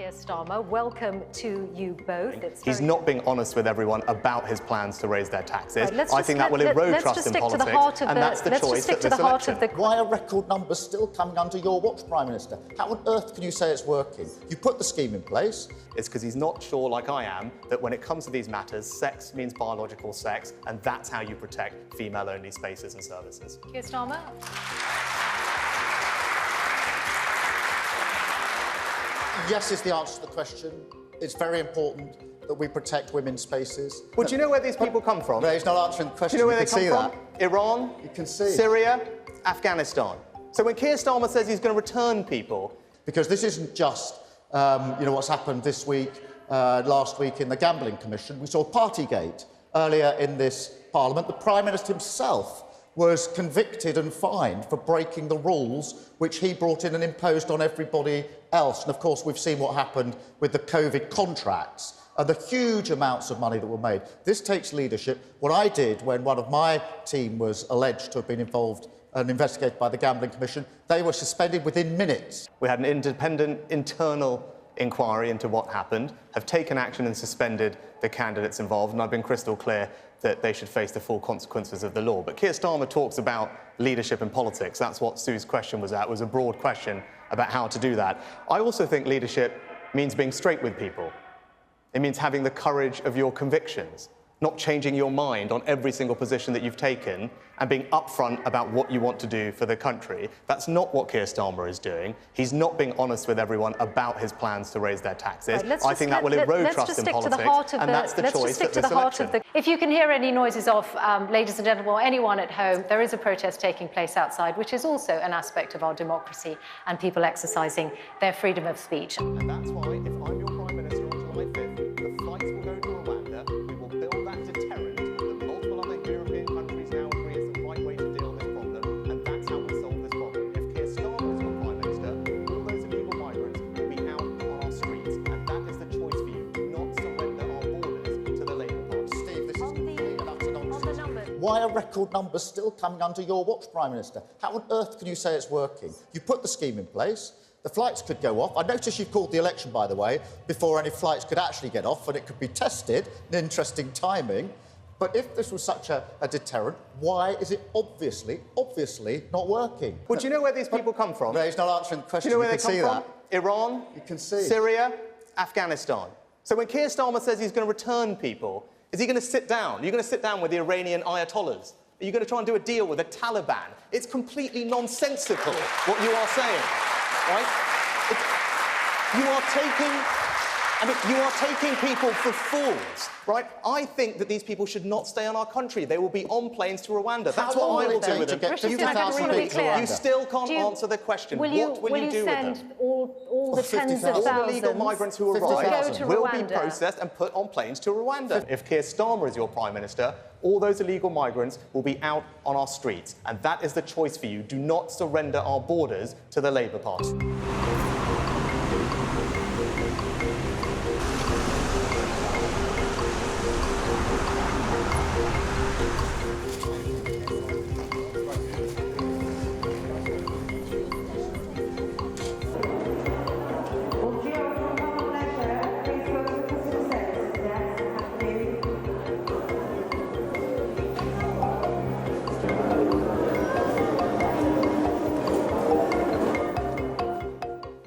Keir Starmer. Welcome to you both. He's not being honest with everyone about his plans to raise their taxes. I think that will erode trust in politics, and that's the choice at this election. Why are record numbers still coming under your watch, Prime Minister? How on earth can you say it's working? You put the scheme in place. It's because he's not sure, like I am, that when it comes to these matters, sex means biological sex, and that's how you protect female-only spaces and services. Keir Starmer. Yes is the answer to the question. It's very important that we protect women's spaces. Well, do you know where these people come from? No, he's not answering the question. Do you know where they come from? Iran, You can see. Syria, Afghanistan. So when Keir Starmer says he's going to return people... Because this isn't just, what's happened this week, last week in the Gambling Commission. We saw Partygate earlier in this Parliament. The Prime Minister himself was convicted and fined for breaking the rules which he brought in and imposed on everybody else. And, of course, we've seen what happened with the COVID contracts and the huge amounts of money that were made. This takes leadership. What I did when one of my team was alleged to have been involved and investigated by the Gambling Commission, they were suspended within minutes. We had an independent internal inquiry into what happened, have taken action and suspended the candidates involved, and I've been crystal clear that they should face the full consequences of the law. But Keir Starmer talks about leadership in politics. That's what Sue's question was at. It was a broad question about how to do that. I also think leadership means being straight with people. It means having the courage of your convictions, not changing your mind on every single position that you've taken and being upfront about what you want to do for the country. That's not what Keir Starmer is doing. He's not being honest with everyone about his plans to raise their taxes. Right, I think that will erode trust in politics, and that's the choice at this election. If you can hear any noises of, ladies and gentlemen, or anyone at home, there is a protest taking place outside, which is also an aspect of our democracy and people exercising their freedom of speech. And that's why, if I'm your Prime Minister on July 5th, the flights will go to Rwanda, we will build that deterrent that multiple other European countries now agree is the right way to deal with this problem, and that's how we solve this problem. If Keir Starmer is your Prime Minister, all those illegal migrants will be out on our streets, and that is the choice for you. Do not surrender our borders to the Labour Party. Steve, this is complete and utter nonsense. Why are record numbers still coming under your watch, Prime Minister? How on earth can you say it's working? You put the scheme in place. The flights could go off. I noticed you've called the election, by the way, before any flights could actually get off, and it could be tested. An interesting timing. But if this was such a deterrent, why is it obviously not working? Well, do you know where these people come from? No, he's not answering the question. Do you know where they come from? Iran, You can see. Syria, Afghanistan. So when Keir Starmer says he's going to return people, is he going to sit down? Are you going to sit down with the Iranian ayatollahs? Are you going to try and do a deal with the Taliban? It's completely nonsensical what you are saying, right? You are taking people for fools, right? I think that these people should not stay in our country. They will be on planes to Rwanda. That's what I will do with them. You still can't answer the question. What will you do with them? All the tens of thousands all the illegal migrants who arrive will be processed and put on planes to Rwanda. If Keir Starmer is your Prime Minister, all those illegal migrants will be out on our streets, and that is the choice for you. Do not surrender our borders to the Labour Party.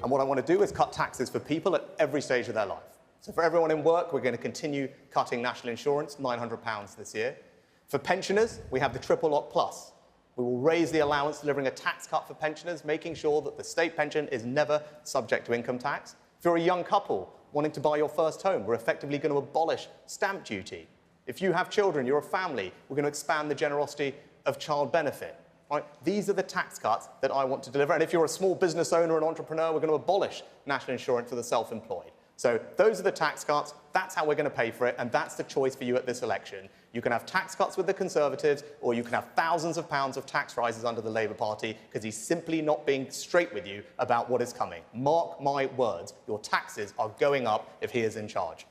And what I want to do is cut taxes for people at every stage of their life. So for everyone in work, we're going to continue cutting national insurance, £900 this year. For pensioners, we have the Triple Lock Plus. We will raise the allowance, delivering a tax cut for pensioners, making sure that the state pension is never subject to income tax. If you're a young couple wanting to buy your first home, we're effectively going to abolish stamp duty. If you have children, you're a family, we're going to expand the generosity of child benefit. Right? These are the tax cuts that I want to deliver. And if you're a small business owner and entrepreneur, we're going to abolish national insurance for the self-employed. So those are the tax cuts. That's how we're going to pay for it. And that's the choice for you at this election. You can have tax cuts with the Conservatives, or you can have thousands of pounds of tax rises under the Labour Party, because he's simply not being straight with you about what is coming. Mark my words, your taxes are going up if he is in charge.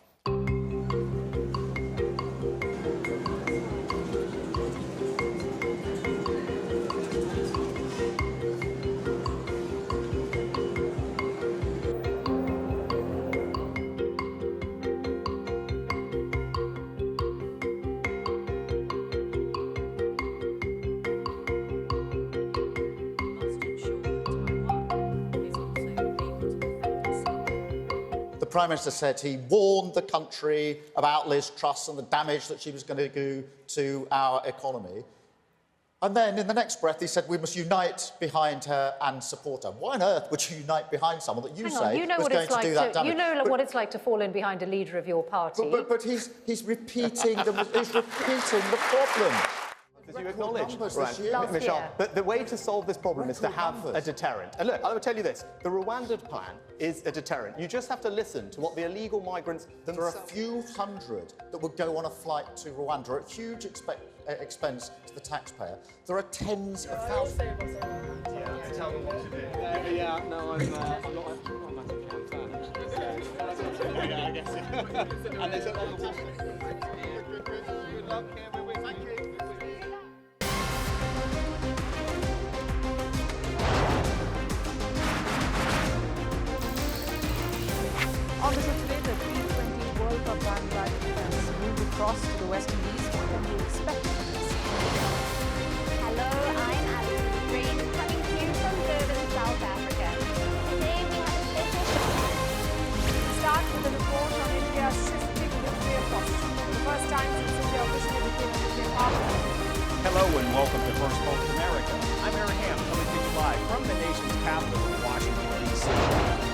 the Prime Minister said he warned the country about Liz Truss and the damage that she was going to do to our economy. And then, in the next breath, he said we must unite behind her and support her. Why on earth would you unite behind someone that you say was going to do that damage? You know what it's like to fall in behind a leader of your party. But he's repeating the problem. As you acknowledge, right, Michelle, the way to solve this problem is to have a deterrent. And look, I will tell you this. The Rwanda plan is a deterrent. You just have to listen to what the illegal migrants themselves... There are a few hundred that would go on a flight to Rwanda at huge expense to the taxpayer. There are tens of thousands... Tell them what to do. Yeah, no, I'm not a massive fan. Yeah, I guess. And there's a lot of... Good luck, thank you. On the show today, the T20 World Cup Bangladesh has moved across to the West Indies. What can we expect from this? Hello, I'm Alison Green, coming to you from Durban, South Africa. Today we have a special show. It starts with a report on India's shifting nuclear posture. For the first time since India officially became a nuclear power. Hello and welcome to Firstpost America. I'm Aaron Ham, coming to you live from the nation's capital in Washington, D.C.